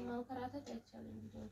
ማንከራተት አይቻልም ቪዲዮ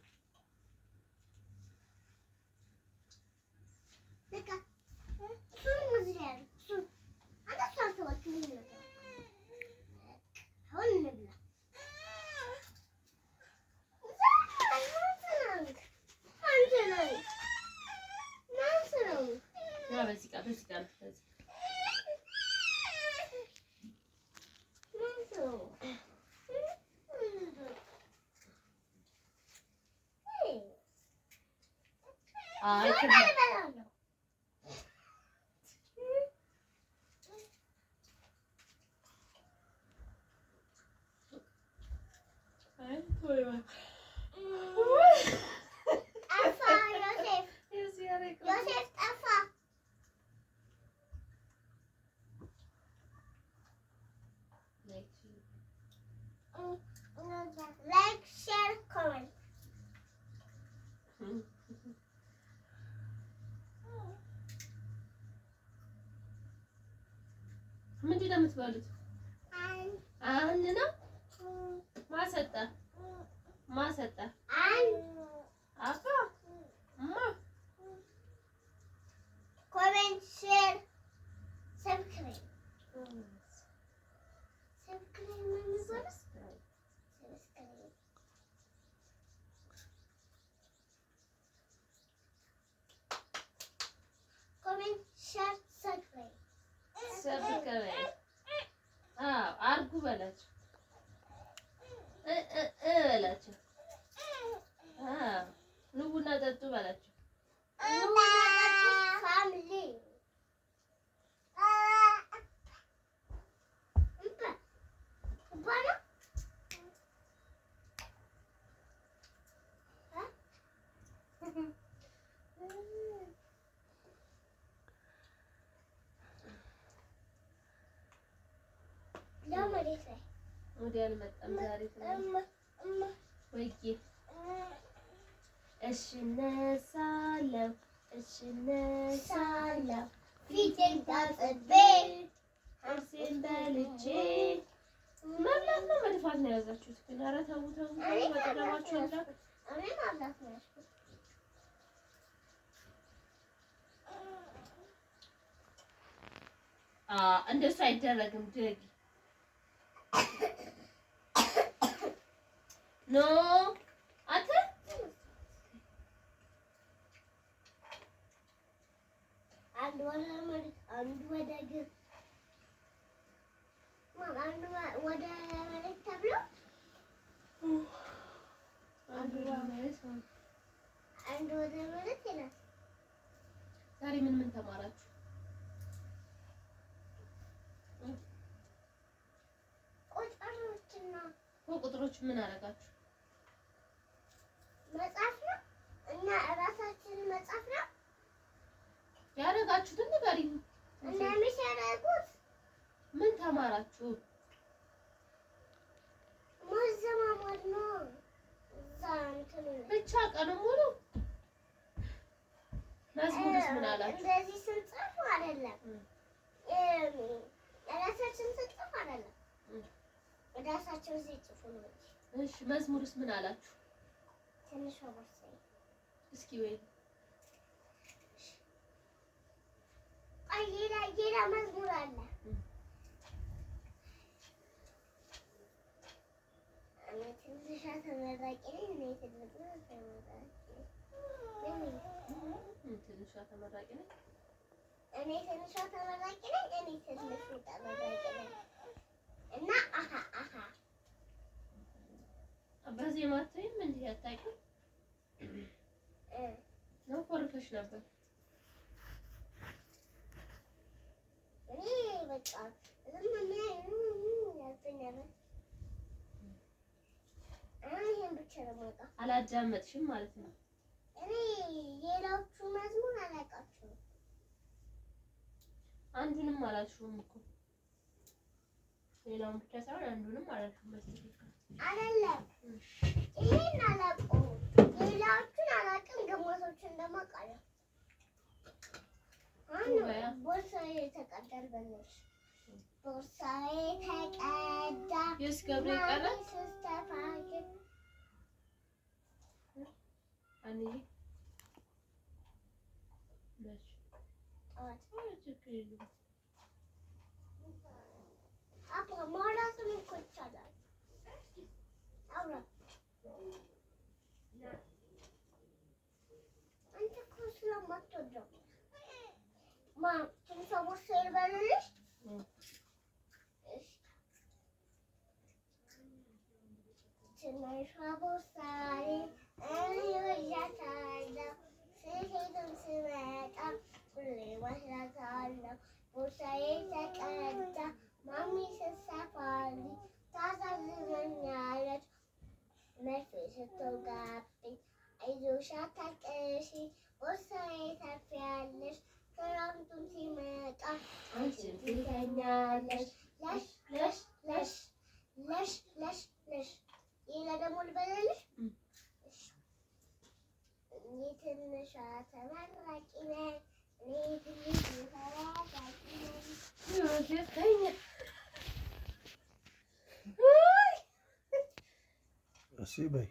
Like, share, comment. ምንድን ነው የምትበሉት? አንድ ነው። ማሰጣ አፋ ኮሜንት ሼር ሰብስክራይብ ኮሜንት ሼር ሰብስክራይብ አርጉ በላቸው በላቸው ኑቡና ጠጡ በላቸው። ፋሚሊ ወዲያ አልመጣም ዛሬ ወይዬ። እሺ እነሳለሁ ፊቴን ታጥቤ ቁርሴን በልቼ መብላት ነው መድፋት ነው የያዛችሁት? ግን ኧረ ተው በቀደማችሁ አምላክ። እኔ ማብላት ነው ያዝኩት። እንደሱ አይደረግም። ደግ ኖ አተ አንድ ወደ ግብ ወደ መሬት ተብሎ አንድ ወደ መሬት ይላል። ዛሬ ምን ተማራችሁ? ቁጥሮች ምን አደረጋችሁ? መጻፍ ነው እና እራሳችንን መጻፍ ነው ያደረጋችሁትን ንገሪኝ። እና የሚሰራቁት ምን ተማራችሁ? ማዘማማር ነው። ብቻ ቀኑን ሙሉ መዝሙርስ ምን አላችሁ? እንደዚህ ስንጽፍ አይደለም እራሳችን ስንጽፍ አይደለም እራሳቸው ሲጽፉ ነው። እሺ መዝሙርስ ምን አላችሁ? ትንሽ ወርሰይ እስኪ ወይ ሌላ መዝሙር አለ። እኔ ትንሿ ተመራቂ ነኝ። እኔ ትልቁ ተመራቂ ትንሿ ተመራቂ ነኝ። እኔ ትንሿ ተመራቂ ነኝ። እኔ ትንሹ ተመራቂ ነኝ። እና በዚህ ማትሪም እንዲህ አታውቂም ነው? ኮርፈሽ ነበር። እኔ በቃ አላዳመጥሽም ማለት ነው። እኔ ሌሎቹ መዝሙር አላውቃቸውም። አንዱንም አላልሽውም እኮ ሌላውን ብቻ ሳይሆን አንዱንም አላልሽውም። በትክክል አይደለም። ይሄን አላውቀውም። ሌላዎቹን አላውቅም። ግማሾቹን ደግሞ አውቃለሁ። ቦርሳዬ ተቀደል በለሽ ቦርሳዬ ተቀዳ የስ ገብሬ ቀረ ስተፋግን አንዬ በሽ ችግር የለውም። አባ ማውራትም እኮ ይቻላል። አውራ አንተ እኮ ስለማትወደው ትንሿ ቦርሳ ይበልልሽ። ትንሿ ቦርሳዬ እኔ እወዳታለሁ፣ ስሄድም ስመጣ ሁሌ እወስዳታለሁ። ቦርሳዬ ተቀዳ ማሚ ስትሰፋልኝ ታሳዝነኛለች፣ መርፌ ስትወጋብኝ አይዞሽ አታልቅሺ ቦርሳዬ ታርፊያለሽ፣ ክረምቱም ሲመጣ አንቺም ትተኛለሽ። ለሽ ለሽ ለሽ ለሽ ለሽ ለሽ ሌላ ደግሞ ልበልልሽ። እኔ ትንሿ ተመራቂ ነኝ፣ እኔ ትንሿ ተመራቂ ነኝ። እሺ በይ